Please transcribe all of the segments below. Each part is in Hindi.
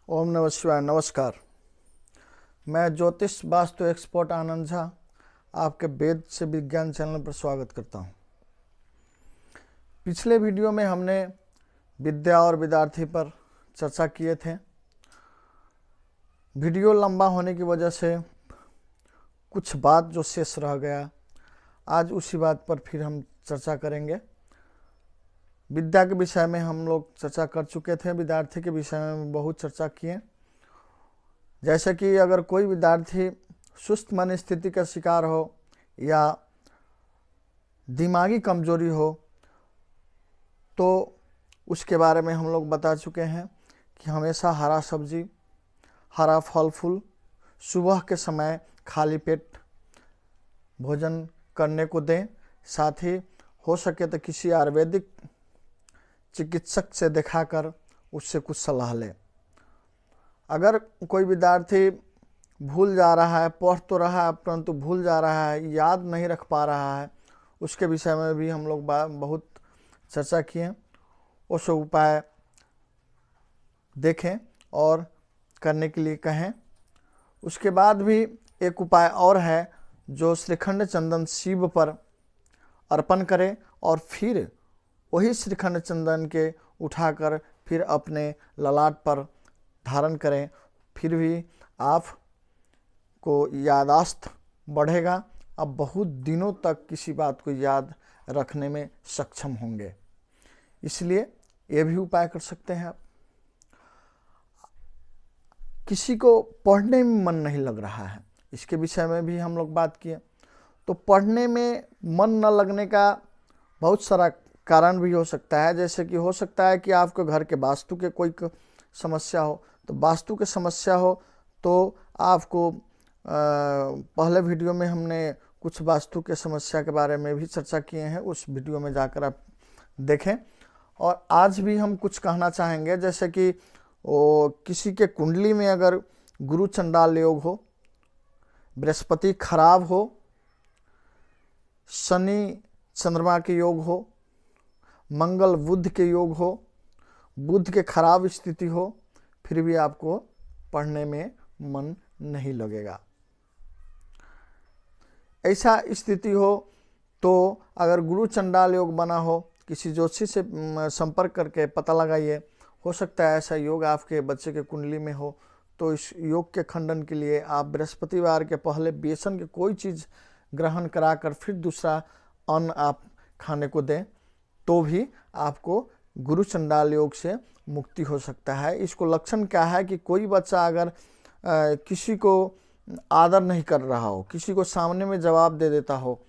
ओम नमः शिवाय। नमस्कार। मैं ज्योतिष वास्तु एक्सपर्ट आनंद झा आपके वेद से विज्ञान चैनल पर स्वागत करता हूं। पिछले वीडियो में हमने विद्या और विद्यार्थी पर चर्चा किए थे। वीडियो लंबा होने की वजह से कुछ बात जो शेष रह गया, आज उसी बात पर फिर हम चर्चा करेंगे। विद्या के विषय में हम लोग चर्चा कर चुके थे, विद्यार्थी के विषय में बहुत चर्चा किए। जैसे कि अगर कोई विद्यार्थी सुस्त मन स्थिति का शिकार हो या दिमागी कमजोरी हो तो उसके बारे में हम लोग बता चुके हैं कि हमेशा हरा सब्जी, हरा फल फूल, सुबह के समय खाली पेट भोजन करने को दें। साथ ही हो सके तो किसी आयुर्वेदिक चिकित्सक से दिखाकर उससे कुछ सलाह लें। अगर कोई विद्यार्थी भूल जा रहा है, पढ़ तो रहा है परंतु भूल जा रहा है, याद नहीं रख पा रहा है, उसके विषय में भी हम लोग बहुत चर्चा किए। वो सब उपाय देखें और करने के लिए कहें। उसके बाद भी एक उपाय और है, जो श्रीखंड चंदन शिव पर अर्पण करें और फिर वही श्रीखंड चंदन के उठाकर फिर अपने ललाट पर धारण करें। फिर भी आपको याददाश्त बढ़ेगा। अब बहुत दिनों तक किसी बात को याद रखने में सक्षम होंगे। इसलिए ये भी उपाय कर सकते हैं आप। किसी को पढ़ने में मन नहीं लग रहा है, इसके विषय में भी हम लोग बात किए। तो पढ़ने में मन न लगने का बहुत सारा कारण भी हो सकता है। जैसे कि हो सकता है कि आपके घर के वास्तु के कोई समस्या हो, तो वास्तु के समस्या हो तो आपको पहले वीडियो में हमने कुछ वास्तु के समस्या के बारे में भी चर्चा किए हैं, उस वीडियो में जाकर आप देखें। और आज भी हम कुछ कहना चाहेंगे, जैसे कि किसी के कुंडली में अगर गुरु चंडाल योग हो, बृहस्पति खराब हो, शनि चंद्रमा के योग हो, मंगल बुध के योग हो, बुध के खराब स्थिति हो, फिर भी आपको पढ़ने में मन नहीं लगेगा। ऐसा स्थिति हो तो अगर गुरु चंडाल योग बना हो, किसी ज्योतिषी से संपर्क करके पता लगाइए। हो सकता है ऐसा योग आपके बच्चे के कुंडली में हो। तो इस योग के खंडन के लिए आप बृहस्पतिवार के पहले बेसन की कोई चीज़ ग्रहण कराकर फिर दूसरा अन्न आप खाने को दें, तो भी आपको गुरु चंडाल योग से मुक्ति हो सकता है। इसको लक्षण क्या है कि कोई बच्चा अगर किसी को आदर नहीं कर रहा हो, किसी को सामने में जवाब दे देता हो,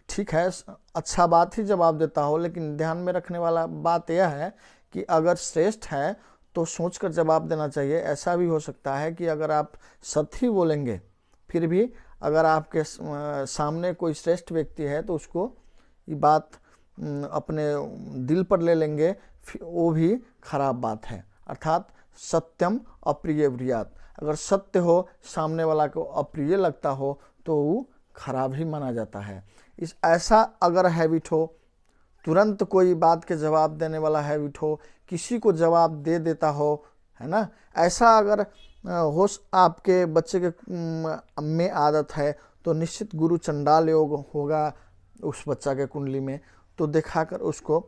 ठीक है, अच्छा बात ही जवाब देता हो, लेकिन ध्यान में रखने वाला बात यह है कि अगर श्रेष्ठ है तो सोचकर जवाब देना चाहिए। ऐसा भी हो सकता है कि अगर आप सत्य ही बोलेंगे, फिर भी अगर आपके सामने कोई श्रेष्ठ व्यक्ति है तो उसको ये बात अपने दिल पर ले लेंगे, वो भी खराब बात है। अर्थात सत्यम अप्रिय ब्रियात। अगर सत्य हो, सामने वाला को अप्रिय लगता हो तो वो खराब ही माना जाता है। इस ऐसा अगर हैबिट हो, तुरंत कोई बात के जवाब देने वाला हैबिट हो, किसी को जवाब दे देता हो, है ना, ऐसा अगर हो आपके बच्चे के में आदत है तो निश्चित गुरु चंडाल योग होगा उस बच्चा के कुंडली में। तो दिखाकर उसको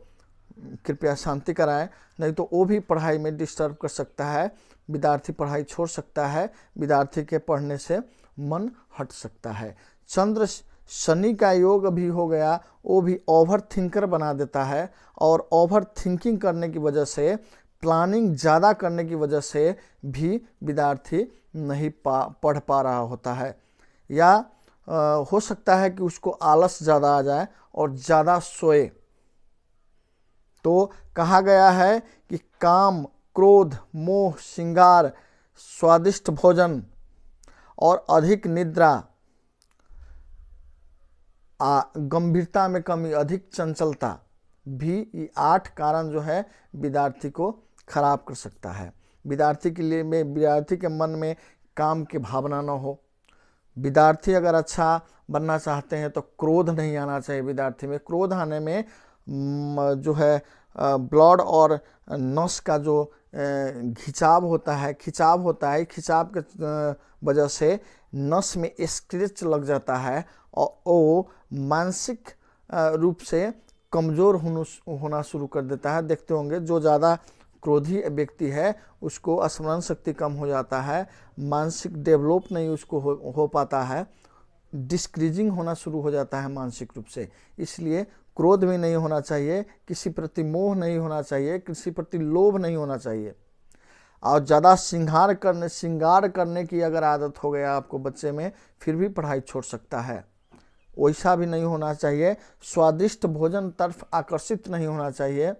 कृपया शांति कराएं, नहीं तो वो भी पढ़ाई में डिस्टर्ब कर सकता है, विद्यार्थी पढ़ाई छोड़ सकता है, विद्यार्थी के पढ़ने से मन हट सकता है। चंद्र शनि का योग भी हो गया, वो भी ओवर थिंकर बना देता है। और ओवर थिंकिंग करने की वजह से, प्लानिंग ज़्यादा करने की वजह से भी विद्यार्थी नहीं पढ़ पा रहा होता है। या हो सकता है कि उसको आलस ज़्यादा आ जाए और ज़्यादा सोए। तो कहा गया है कि काम, क्रोध, मोह, श्रृंगार, स्वादिष्ट भोजन और अधिक निद्रा, गंभीरता में कमी, अधिक चंचलता भी, ये 8 कारण जो है विद्यार्थी को खराब कर सकता है। विद्यार्थी के लिए में विद्यार्थी के मन में काम की भावना न हो। विद्यार्थी अगर अच्छा बनना चाहते हैं तो क्रोध नहीं आना चाहिए विद्यार्थी में। क्रोध आने में जो है ब्लड और नस का जो खिंचाव होता है, खिंचाव के वजह से नस में स्क्रैच लग जाता है और वो मानसिक रूप से कमज़ोर होना शुरू कर देता है। देखते होंगे जो ज़्यादा क्रोधी व्यक्ति है उसको स्मरण शक्ति कम हो जाता है, मानसिक डेवलप नहीं उसको हो पाता है, डिस्क्रीजिंग होना शुरू हो जाता है मानसिक रूप से। इसलिए क्रोध भी नहीं होना चाहिए, किसी प्रति मोह नहीं होना चाहिए, किसी प्रति लोभ नहीं होना चाहिए। और ज़्यादा श्रृंगार करने की अगर आदत हो गया आपको बच्चे में, फिर भी पढ़ाई छोड़ सकता है, वैसा भी नहीं होना चाहिए। स्वादिष्ट भोजन तरफ आकर्षित नहीं होना चाहिए,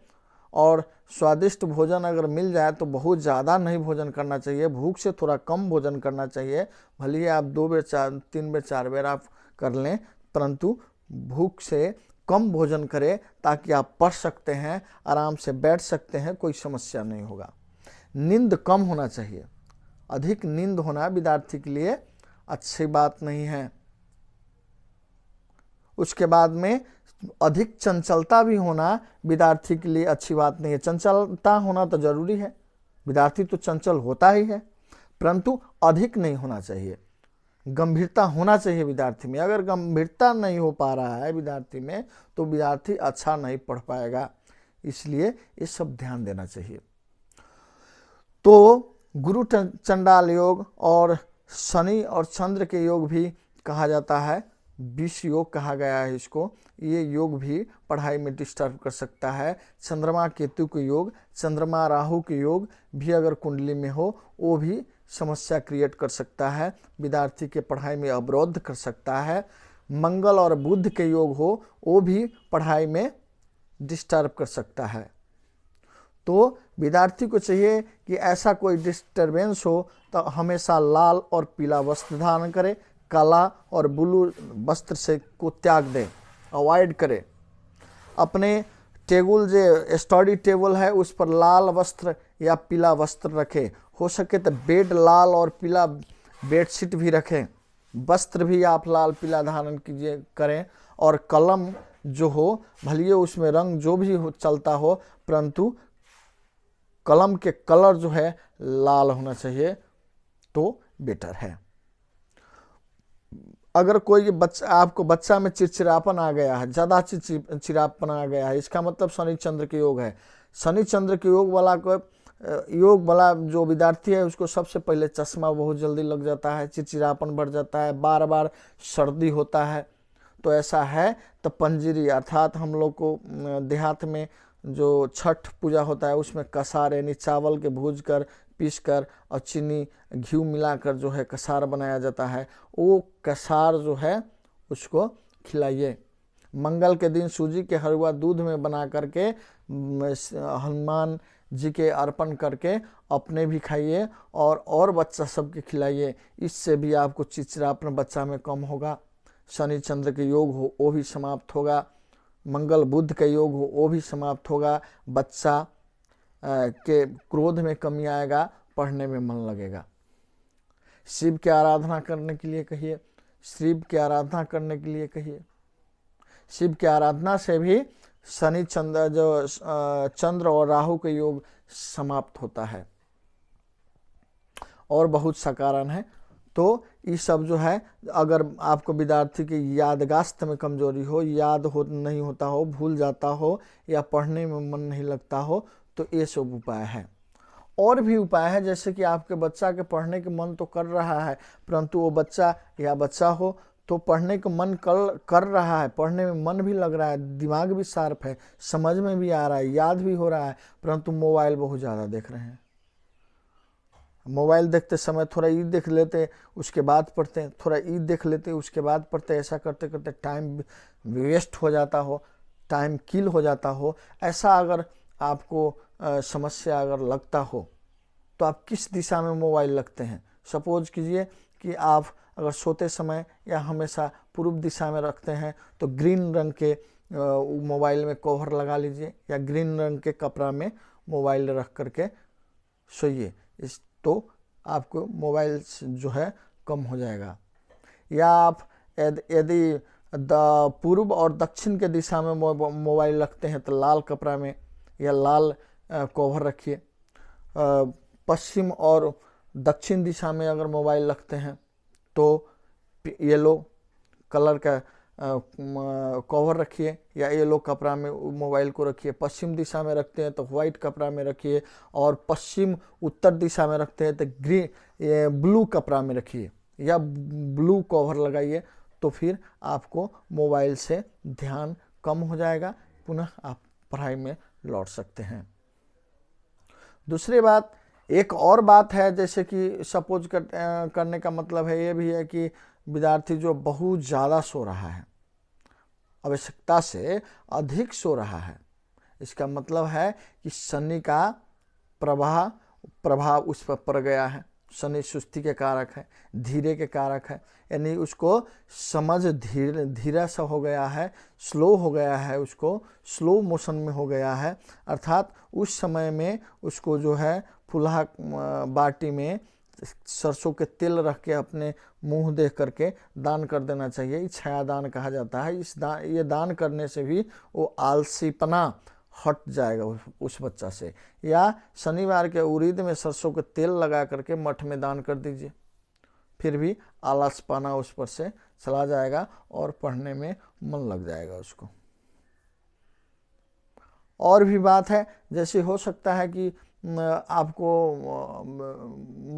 और स्वादिष्ट भोजन अगर मिल जाए तो बहुत ज़्यादा नहीं भोजन करना चाहिए, भूख से थोड़ा कम भोजन करना चाहिए। भले ही आप 2 बेर 3 बेर 4 बेर आप कर लें, परंतु भूख से कम भोजन करें ताकि आप पढ़ सकते हैं, आराम से बैठ सकते हैं, कोई समस्या नहीं होगा। नींद कम होना चाहिए, अधिक नींद होना विद्यार्थी के लिए अच्छी बात नहीं है। उसके बाद में अधिक चंचलता भी होना विद्यार्थी के लिए अच्छी बात नहीं है। चंचलता होना तो जरूरी है, विद्यार्थी तो चंचल होता ही है, परंतु अधिक नहीं होना चाहिए। गंभीरता होना चाहिए विद्यार्थी में। अगर गंभीरता नहीं हो पा रहा है विद्यार्थी में तो विद्यार्थी अच्छा नहीं पढ़ पाएगा, इसलिए ये सब ध्यान देना चाहिए। तो गुरु चंडाल योग और शनि और चंद्र के योग भी कहा जाता है, विष योग कहा गया है इसको। ये योग भी पढ़ाई में डिस्टर्ब कर सकता है। चंद्रमा केतु के योग, चंद्रमा राहु के योग भी अगर कुंडली में हो वो भी समस्या क्रिएट कर सकता है, विद्यार्थी के पढ़ाई में अवरोध कर सकता है। मंगल और बुध के योग हो वो भी पढ़ाई में डिस्टर्ब कर सकता है। तो विद्यार्थी को चाहिए कि ऐसा कोई डिस्टर्बेंस हो तो हमेशा लाल और पीला वस्त्र धारण करे, काला और ब्लू वस्त्र से को त्याग दे, अवॉइड करे। अपने टेबल जो स्टडी टेबल है उस पर लाल वस्त्र या पीला वस्त्र रखें, हो सके तो बेड लाल और पीला बेडशीट भी रखें, वस्त्र भी आप लाल पीला धारण कीजिए करें। और कलम जो हो भले उसमें रंग जो भी हो चलता हो, परंतु कलम के कलर जो है लाल होना चाहिए तो बेटर है। अगर कोई आपको बच्चा में चिड़चिड़ापन आ गया है, ज़्यादा चिड़चिड़ापन आ गया है, इसका मतलब शनि चंद्र के योग है। शनि चंद्र के योग वाला जो विद्यार्थी है उसको सबसे पहले चश्मा बहुत जल्दी लग जाता है, चिड़चिड़ापन बढ़ जाता है, बार बार सर्दी होता है। तो ऐसा है तो पंजीरी अर्थात हम लोग को देहात में जो छठ पूजा होता है उसमें कसार यानी चावल के भूज कर पीस कर और चीनी घी मिलाकर जो है कसार बनाया जाता है, वो कसार जो है उसको खिलाइए। मंगल के दिन सूजी के हलवा दूध में बना करके हनुमान जी के अर्पण करके अपने भी खाइए और बच्चा सबके खिलाइए। इससे भी आपको चिड़चिड़ापन बच्चा में कम होगा। शनि चंद्र के योग हो वो भी समाप्त होगा, मंगल बुध का योग हो वो भी समाप्त होगा। बच्चा के क्रोध में कमी आएगा, पढ़ने में मन लगेगा। शिव की आराधना करने के लिए कहिए, शिव की आराधना करने के लिए कहिए। शिव की आराधना से भी शनि चंद्र और राहु के योग समाप्त होता है। और बहुत सा कारण है। तो ये सब जो है, अगर आपको विद्यार्थी की याददाश्त में कमजोरी हो, नहीं होता हो, भूल जाता हो या पढ़ने में मन नहीं लगता हो, तो ये सब उपाय है। और भी उपाय है, जैसे कि आपके बच्चा के पढ़ने के मन तो कर रहा है, परंतु वो बच्चा हो तो पढ़ने का मन कर रहा है, पढ़ने में मन भी लग रहा है, दिमाग भी शार्प है, समझ में भी आ रहा है, याद भी हो रहा है, परंतु मोबाइल बहुत ज़्यादा देख रहे हैं। मोबाइल देखते समय थोड़ा ई देख लेते उसके बाद पढ़ते, थोड़ा ई देख लेते उसके बाद पढ़ते, ऐसा करते करते टाइम वेस्ट हो जाता हो, टाइम किल हो जाता हो। ऐसा अगर आपको समस्या अगर लगता हो तो आप किस दिशा में मोबाइल रखते हैं? सपोज कीजिए कि आप अगर सोते समय या हमेशा पूर्व दिशा में रखते हैं तो ग्रीन रंग के मोबाइल में कवर लगा लीजिए या ग्रीन रंग के कपड़ा में मोबाइल रख करके सोइए, तो आपको मोबाइल जो है कम हो जाएगा। या आप यदि पूर्व और दक्षिण के दिशा में मोबाइल रखते हैं तो लाल कपड़ा में, या लाल कवर रखिए। पश्चिम और दक्षिण दिशा में अगर मोबाइल रखते हैं तो येलो कलर का कवर रखिए या येलो कपड़ा में मोबाइल को रखिए। पश्चिम दिशा में रखते हैं तो व्हाइट कपड़ा में रखिए, और पश्चिम उत्तर दिशा में रखते हैं तो ब्लू कपड़ा में रखिए या ब्लू कवर लगाइए। तो फिर आपको मोबाइल से ध्यान कम हो जाएगा, पुनः आप पढ़ाई में लौट सकते हैं। दूसरी बात, एक और बात है, जैसे कि सपोज करने का मतलब है ये भी है कि विद्यार्थी जो बहुत ज़्यादा सो रहा है, आवश्यकता से अधिक सो रहा है, इसका मतलब है कि शनि का प्रभाव उस पर पड़ गया है। शनि सुस्ती के कारक है, धीरे के कारक है, यानी उसको समझ धीरा सा हो गया है, स्लो हो गया है, उसको स्लो मोशन में हो गया है। अर्थात उस समय में उसको जो है फुलहा बाटी में सरसों के तेल रख के अपने मुंह देख करके दान कर देना चाहिए। छाया दान कहा जाता है। ये दान करने से भी वो आलसीपना हट जाएगा उस बच्चा से। या शनिवार के उरीद में सरसों के तेल लगा करके मठ में दान कर दीजिए, फिर भी आलसपना उस पर से चला जाएगा और पढ़ने में मन लग जाएगा उसको। और भी बात है, जैसे हो सकता है कि आपको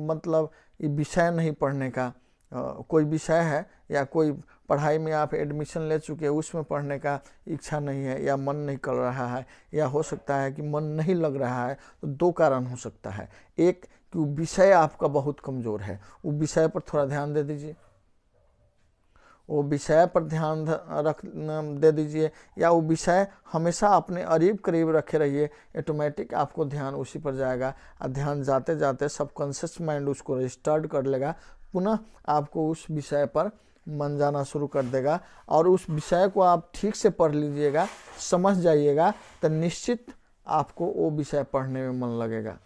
मतलब ये विषय नहीं पढ़ने का, कोई विषय है या कोई पढ़ाई में आप एडमिशन ले चुके हैं, उसमें पढ़ने का इच्छा नहीं है या मन नहीं कर रहा है, या हो सकता है कि मन नहीं लग रहा है। तो दो कारण हो सकता है। एक कि वो विषय आपका बहुत कमज़ोर है, वो विषय पर थोड़ा ध्यान दे दीजिए, वो विषय पर ध्यान दे दीजिए, या वो विषय हमेशा अपने करीब करीब रखे रहिए, ऑटोमेटिक आपको ध्यान उसी पर जाएगा। और ध्यान जाते जाते सबकॉन्शियस माइंड उसको रजिस्टर्ड कर लेगा, पुनः आपको उस विषय पर मन जाना शुरू कर देगा। और उस विषय को आप ठीक से पढ़ लीजिएगा, समझ जाइएगा, तो निश्चित आपको वो विषय पढ़ने में मन लगेगा।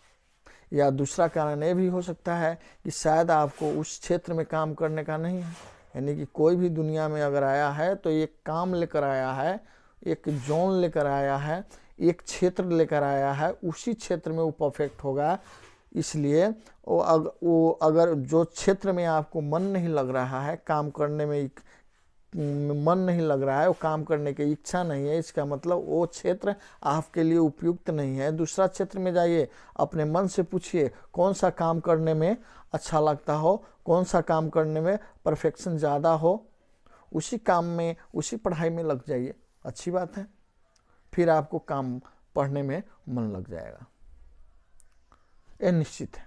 या दूसरा कारण ये भी हो सकता है कि शायद आपको उस क्षेत्र में काम करने का नहीं है, यानी कि कोई भी दुनिया में अगर आया है तो एक काम लेकर आया है, एक जोन लेकर आया है, एक क्षेत्र लेकर आया है, उसी क्षेत्र में वो परफेक्ट होगा। इसलिए वो अगर जो क्षेत्र में आपको मन नहीं लग रहा है, काम करने में मन नहीं लग रहा है, वो काम करने की इच्छा नहीं है, इसका मतलब वो क्षेत्र आपके लिए उपयुक्त नहीं है। दूसरा क्षेत्र में जाइए, अपने मन से पूछिए कौन सा काम करने में अच्छा लगता हो, कौन सा काम करने में परफेक्शन ज़्यादा हो, उसी काम में उसी पढ़ाई में लग जाइए। अच्छी बात है, फिर आपको काम पढ़ने में मन लग जाएगा, ये निश्चित है।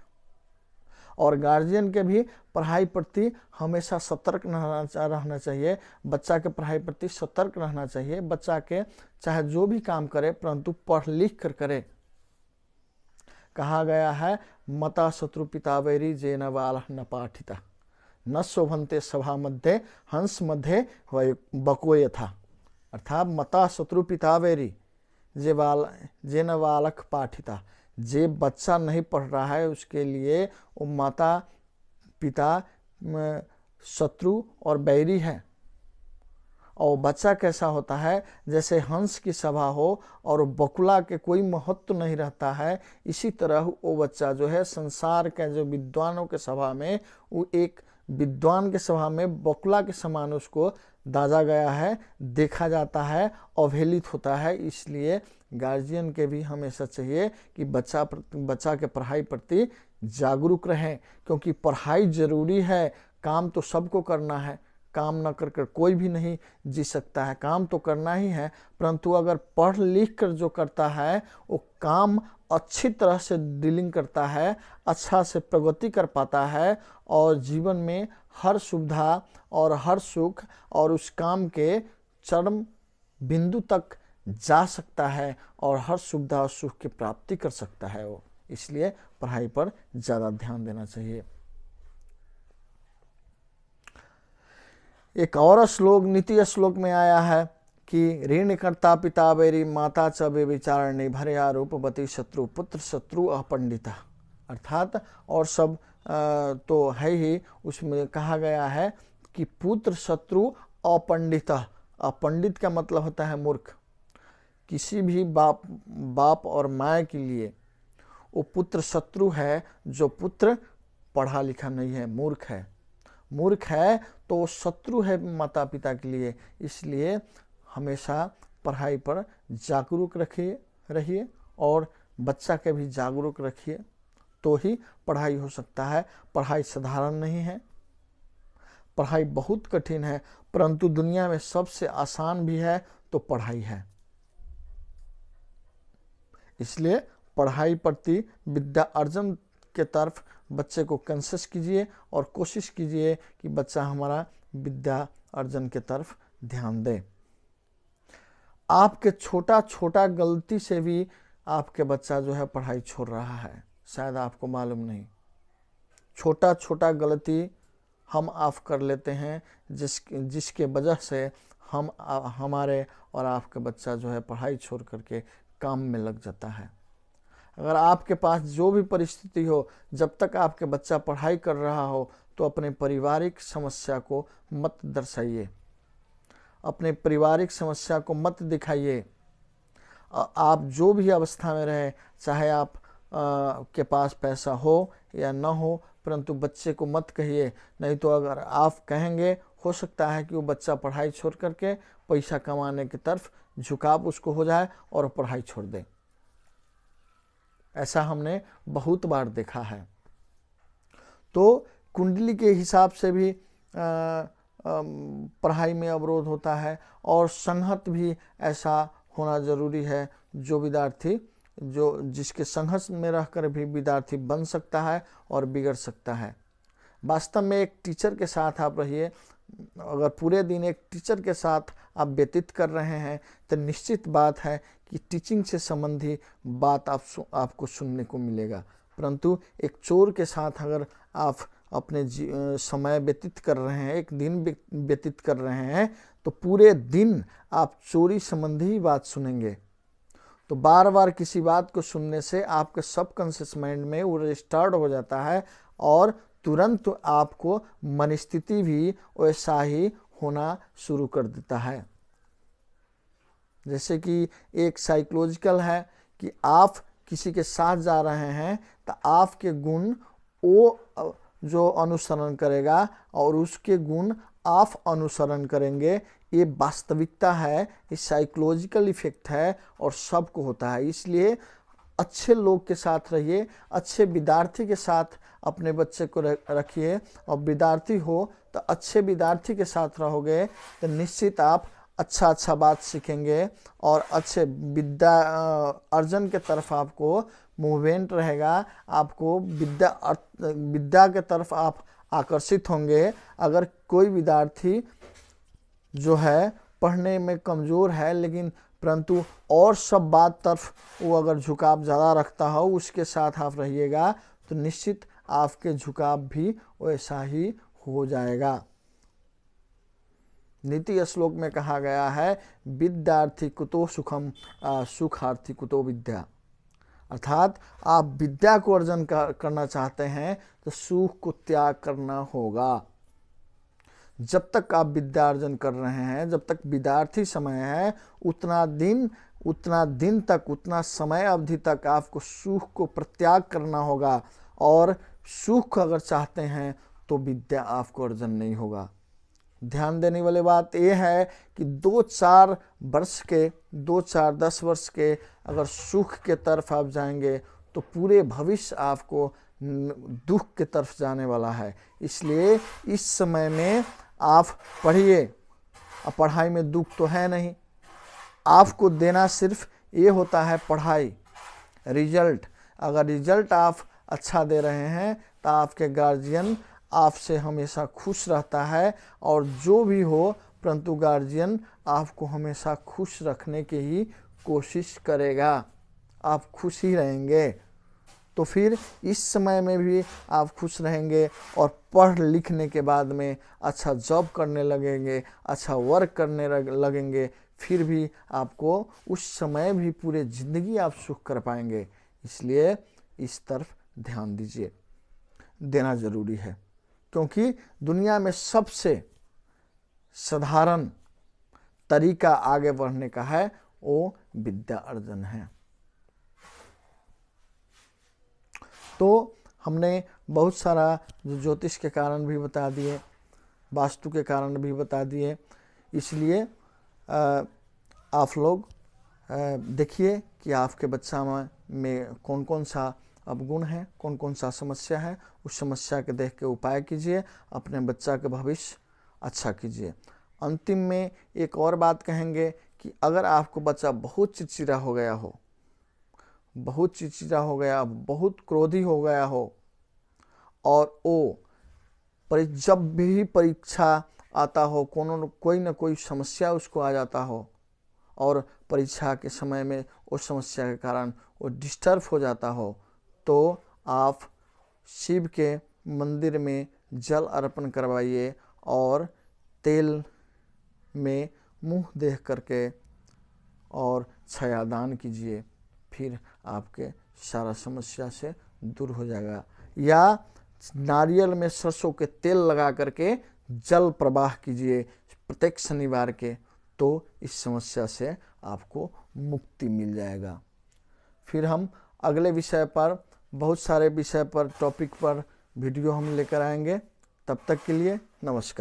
और गार्जियन के भी पढ़ाई प्रति हमेशा सतर्क रहना चाहिए, बच्चा के पढ़ाई प्रति सतर्क रहना चाहिए। बच्चा के चाहे जो भी काम करे, परंतु पढ़ लिख कर करे। कहा गया है, मता शत्रु पिता वैरी जेन बाल न पाठिता न शोभन्ते सभा मध्य हंस मध्य बकोय था। अर्थात मता शत्रु पिता वैरी जेन बालक पाठिता, जे बच्चा नहीं पढ़ रहा है उसके लिए वो माता पिता शत्रु और बैरी है। और बच्चा कैसा होता है, जैसे हंस की सभा हो और बकुला के कोई महत्व नहीं रहता है, इसी तरह वो बच्चा जो है संसार के जो विद्वानों के सभा में, वो एक विद्वान के सभा में बकुला के समान उसको दाजा गया है, देखा जाता है, अवहेलित होता है। इसलिए गार्जियन के भी हमेशा चाहिए कि बच्चा के पढ़ाई प्रति जागरूक रहें, क्योंकि पढ़ाई जरूरी है। काम तो सबको करना है, काम न कर कर कोई भी नहीं जी सकता है, काम तो करना ही है। परंतु अगर पढ़ लिख कर जो करता है वो काम अच्छी तरह से डीलिंग करता है, अच्छा से प्रगति कर पाता है, और जीवन में हर सुविधा और हर सुख और उस काम के चरम बिंदु तक जा सकता है, और हर सुविधा और सुख की प्राप्ति कर सकता है वो। इसलिए पढ़ाई पर ज़्यादा ध्यान देना चाहिए। एक और श्लोक, नीति श्लोक में आया है कि ऋण कर्ता पिता वैरी माता च व्यभिचारिणी भर्या रूपवती शत्रु पुत्र शत्रु अपंडिता। अर्थात और सब तो है ही, उसमें कहा गया है कि पुत्र शत्रु अपंडिता। अपंडित का मतलब होता है मूर्ख, किसी भी बाप और माँ के लिए वो पुत्र शत्रु है जो पुत्र पढ़ा लिखा नहीं है, मूर्ख है। मूर्ख है तो वो शत्रु है माता पिता के लिए। इसलिए हमेशा पढ़ाई पर जागरूक रहिए और बच्चा के भी जागरूक रखिए, तो ही पढ़ाई हो सकता है। पढ़ाई साधारण नहीं है, पढ़ाई बहुत कठिन है, परंतु दुनिया में सबसे आसान भी है तो पढ़ाई है। इसलिए पढ़ाई प्रति विद्या अर्जन के तरफ बच्चे को कंसिस कीजिए और कोशिश कीजिए कि बच्चा हमारा विद्या अर्जन के तरफ ध्यान दे। आपके छोटा छोटा गलती से भी आपके बच्चा जो है पढ़ाई छोड़ रहा है, शायद आपको मालूम नहीं। छोटा छोटा गलती हम आप कर लेते हैं जिसके वजह से हमारे और आपके बच्चा जो है पढ़ाई छोड़ करके काम में लग जाता है। अगर आपके पास जो भी परिस्थिति हो, जब तक आपके बच्चा पढ़ाई कर रहा हो तो अपने पारिवारिक समस्या को मत दर्शाइए, अपने पारिवारिक समस्या को मत दिखाइए। आप जो भी अवस्था में रहे, चाहे आप के पास पैसा हो या न हो, परंतु बच्चे को मत कहिए। नहीं तो अगर आप कहेंगे, हो सकता है कि वो बच्चा पढ़ाई छोड़ करके पैसा कमाने की तरफ झुकाव उसको हो जाए और पढ़ाई छोड़ दे। ऐसा हमने बहुत बार देखा है। तो कुंडली के हिसाब से भी पढ़ाई में अवरोध होता है और संगत भी ऐसा होना जरूरी है। जो विद्यार्थी जिसके संघर्ष में रहकर भी विद्यार्थी बन सकता है और बिगड़ सकता है। वास्तव में एक टीचर के साथ आप रहिए। अगर पूरे दिन एक टीचर के साथ आप व्यतीत कर रहे हैं तो निश्चित बात है कि टीचिंग से संबंधी बात आपको सुनने को मिलेगा। परंतु एक चोर के साथ अगर आप अपने समय व्यतीत कर रहे हैं, एक दिन व्यतीत कर रहे हैं, तो पूरे दिन आप चोरी संबंधी बात सुनेंगे। तो बार बार किसी बात को सुनने से आपके सबकॉन्शियस माइंड में वो रजिस्टर्ड हो जाता है और तुरंत आपको मनस्थिति भी वैसा ही होना शुरू कर देता है। जैसे कि एक साइकोलॉजिकल है कि आप किसी के साथ जा रहे हैं तो आपके गुण वो जो अनुसरण करेगा और उसके गुण आप अनुसरण करेंगे। ये वास्तविकता है, ये साइकोलॉजिकल इफेक्ट है और सबको होता है। इसलिए अच्छे लोग के साथ रहिए, अच्छे विद्यार्थी के साथ अपने बच्चे को रखिए और विद्यार्थी हो तो अच्छे विद्यार्थी के साथ रहोगे तो निश्चित आप अच्छा बात सीखेंगे और अच्छे विद्या अर्जन के तरफ आपको मूवमेंट रहेगा। आपको विद्या के तरफ आप आकर्षित होंगे। अगर कोई विद्यार्थी जो है पढ़ने में कमज़ोर है लेकिन परंतु और सब बात तरफ वो अगर झुकाव ज़्यादा रखता हो, उसके साथ आप रहिएगा तो निश्चित आपके झुकाव भी वैसा ही हो जाएगा। नीति श्लोक में कहा गया है, विद्यार्थी कुतो सुखम सुखार्थी कुतो विद्या। अर्थात आप विद्या को अर्जन करना चाहते हैं तो सुख को त्याग करना होगा। जब तक आप विद्या अर्जन कर रहे हैं, जब तक विद्यार्थी समय है, उतना दिन तक, उतना समय अवधि तक आपको सुख को प्रत्याग करना होगा। और सुख अगर चाहते हैं तो विद्या आपको अर्जन नहीं होगा। ध्यान देने वाली बात यह है कि 2-4 वर्ष के, 2-4 10 वर्ष के अगर सुख के तरफ आप जाएंगे तो पूरे भविष्य आपको दुख के तरफ जाने वाला है। इसलिए इस समय में आप पढ़िए। अब पढ़ाई में दुख तो है नहीं, आपको देना सिर्फ ये होता है पढ़ाई, रिजल्ट। अगर रिजल्ट आप अच्छा दे रहे हैं तो आपके गार्जियन आपसे हमेशा खुश रहता है और जो भी हो, परंतु गार्जियन आपको हमेशा खुश रखने की ही कोशिश करेगा। आप खुश ही रहेंगे तो फिर इस समय में भी आप खुश रहेंगे और पढ़ लिखने के बाद में अच्छा जॉब करने लगेंगे, अच्छा वर्क करने लगेंगे, फिर भी आपको उस समय भी पूरे ज़िंदगी आप सुख कर पाएंगे। इसलिए इस तरफ ध्यान दीजिए, देना ज़रूरी है। क्योंकि दुनिया में सबसे साधारण तरीका आगे बढ़ने का है, वो विद्या अर्जन है। तो हमने बहुत सारा ज्योतिष के कारण भी बता दिए, वास्तु के कारण भी बता दिए। इसलिए आप लोग देखिए कि आपके बच्चा में कौन कौन सा अवगुण है, कौन कौन सा समस्या है। उस समस्या के देख के उपाय कीजिए, अपने बच्चा के भविष्य अच्छा कीजिए। अंतिम में एक और बात कहेंगे कि अगर आपको बच्चा बहुत चिड़चिड़ा हो गया हो, बहुत चिड़चिड़ा हो गया, बहुत क्रोधी हो गया हो, और वो जब भी परीक्षा आता हो कोई ना कोई समस्या उसको आ जाता हो, और परीक्षा के समय में उस समस्या के कारण वो डिस्टर्ब हो जाता हो, तो आप शिव के मंदिर में जल अर्पण करवाइए और तेल में मुंह देख करके और छायादान कीजिए, फिर आपके सारा समस्या से दूर हो जाएगा। या नारियल में सरसों के तेल लगा करके जल प्रवाह कीजिए प्रत्येक शनिवार के, तो इस समस्या से आपको मुक्ति मिल जाएगा। फिर हम अगले विषय पर, बहुत सारे विषय पर, टॉपिक पर वीडियो हम लेकर आएंगे। तब तक के लिए नमस्कार।